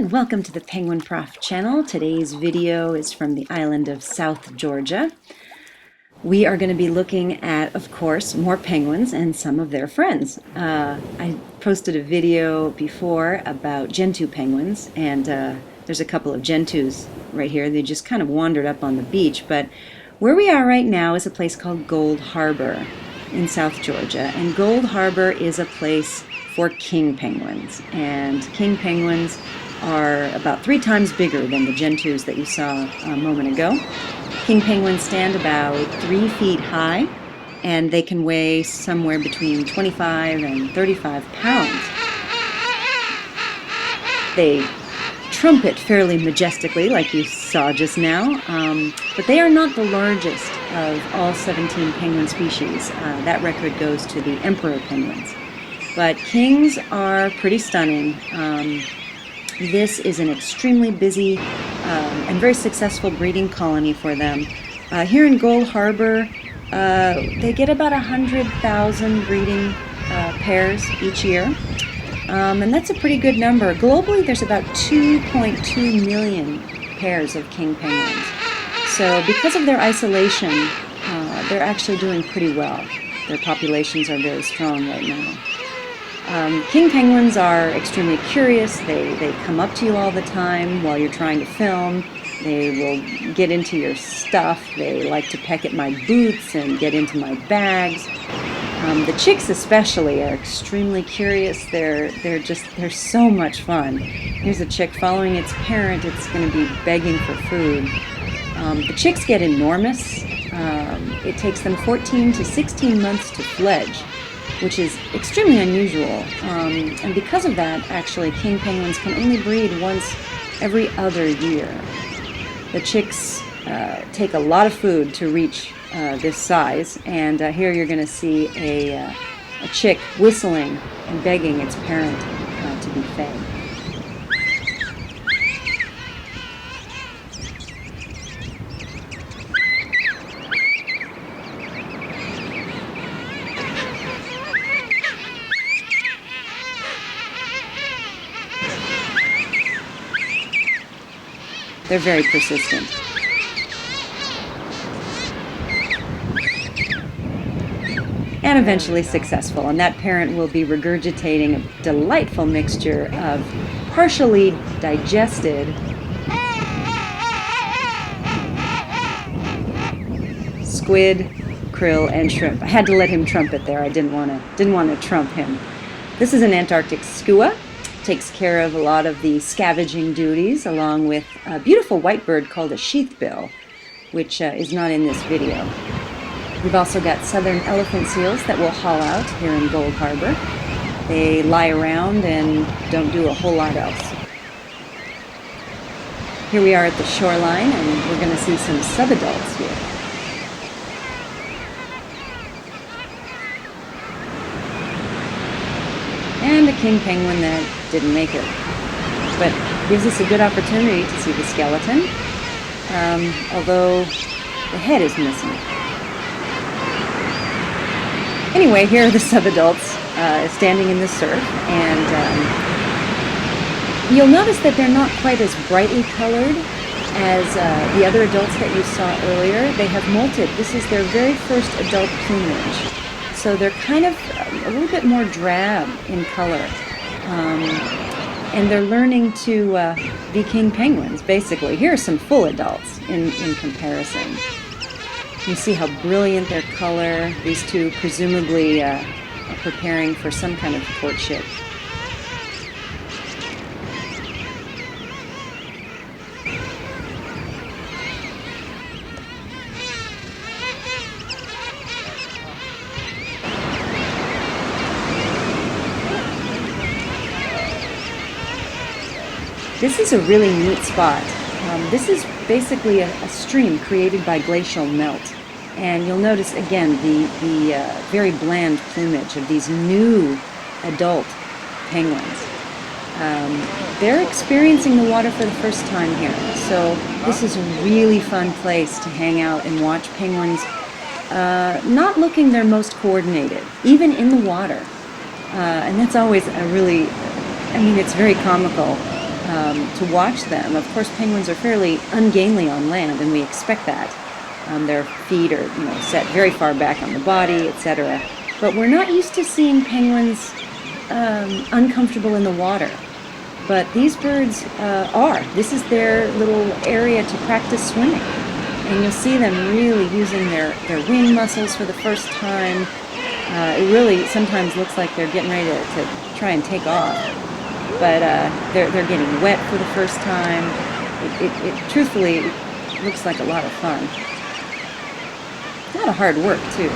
and welcome to the Penguin Prof channel. Today's video is from the island of South Georgia. We are going to be looking at, of course, more penguins and some of their friends. I posted a video before about gentoo penguins, and there's a couple of gentoos right here. They just kind of wandered up on the beach, but where we are right now is a place called Gold Harbor in South Georgia, and Gold Harbor is a place for king penguins, and king penguins are about 3 times bigger than the gentoos that you saw a moment ago. King penguins stand about 3 feet high, and they can weigh somewhere between 25 and 35 pounds. They trumpet fairly majestically, like you saw just now, but they are not the largest of all 17 penguin species. That record goes to the emperor penguins. But kings are pretty stunning. This is an extremely busy and very successful breeding colony for them. Here in Gold Harbor, they get about 100,000 breeding pairs each year. And that's a pretty good number. Globally, there's about 2.2 million pairs of king penguins. So because of their isolation, they're actually doing pretty well. Their populations are very strong right now. King penguins are extremely curious. They come up to you all the time while you're trying to film. They will get into your stuff. They like to peck at my boots and get into my bags. The chicks especially are extremely curious. They're so much fun. Here's a chick following its parent. It's going to be begging for food. The chicks get enormous. It takes them 14 to 16 months to fledge, which is extremely unusual. And because of that, actually, king penguins can only breed once every other year. The chicks take a lot of food to reach this size, and here you're going to see a chick whistling and begging its parent to be fed. They're very persistent. And eventually successful, and that parent will be regurgitating a delightful mixture of partially digested squid, krill, and shrimp. I had to let him trumpet there. I didn't want to trump him. This is an Antarctic skua. Takes care of a lot of the scavenging duties, along with a beautiful white bird called a sheathbill, which is not in this video. We've also got southern elephant seals that will haul out here in Gold Harbor. They lie around and don't do a whole lot else. Here we are at the shoreline, and we're going to see some sub-adults here. And a king penguin that didn't make it, but gives us a good opportunity to see the skeleton, although the head is missing. Anyway, here are the sub-adults standing in the surf, and you'll notice that they're not quite as brightly colored as the other adults that you saw earlier. They have molted. This is their very first adult plumage. So they're kind of a little bit more drab in color. And they're learning to be king penguins, basically. Here are some full adults in comparison. You see how brilliant their color. These two presumably are preparing for some kind of courtship. This is a really neat spot. This is basically a stream created by glacial melt. And you'll notice again the very bland plumage of these new adult penguins. They're experiencing the water for the first time here. So this is a really fun place to hang out and watch penguins not looking their most coordinated, even in the water. And that's always a really, I mean, it's very comical to watch them. Of course, penguins are fairly ungainly on land, and we expect that. Their feet are, set very far back on the body, etc. But we're not used to seeing penguins uncomfortable in the water. But these birds are. This is their little area to practice swimming. And you'll see them really using their wing muscles for the first time. It really sometimes looks like they're getting ready to try and take off. But they're getting wet for the first time. It truthfully looks like a lot of fun. A lot of hard work, too.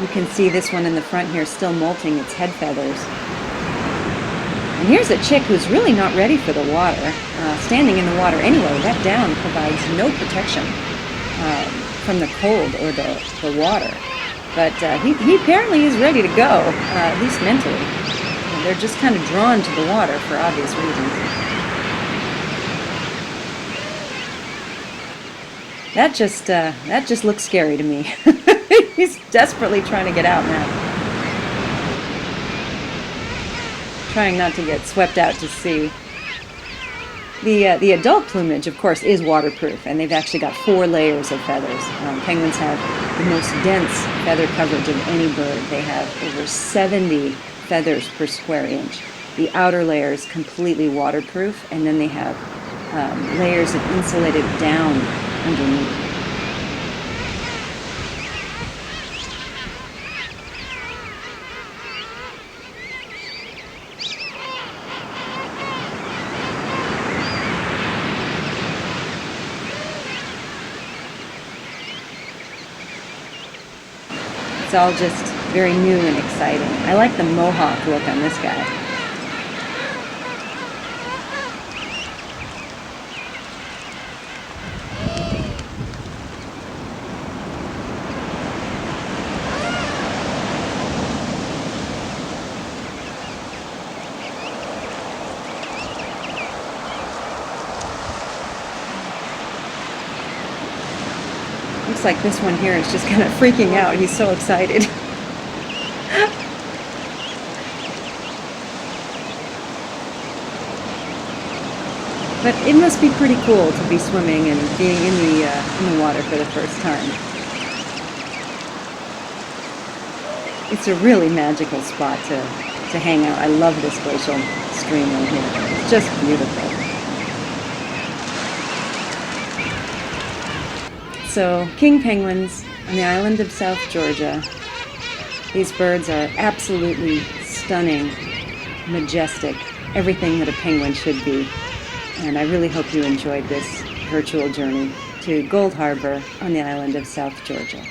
You can see this one in the front here still molting its head feathers. And here's a chick who's really not ready for the water. Standing in the water anyway, that down provides no protection from the cold or the water. But he apparently is ready to go, at least mentally. And they're just kind of drawn to the water for obvious reasons. That just looks scary to me. He's desperately trying to get out now. Trying not to get swept out to sea. The adult plumage, of course, is waterproof, and they've actually got 4 layers of feathers. Penguins have the most dense feather coverage of any bird. They have over 70 feathers per square inch. The outer layer is completely waterproof, and then they have layers of insulated down underneath. It's all just very new and exciting. I like the mohawk look on this guy. Looks like this one here is just kind of freaking out. He's so excited. But it must be pretty cool to be swimming and being in the water for the first time. It's a really magical spot to hang out. I love this glacial stream right here. It's just beautiful. So, king penguins on the island of South Georgia. These birds are absolutely stunning, majestic, everything that a penguin should be. And I really hope you enjoyed this virtual journey to Gold Harbor on the island of South Georgia.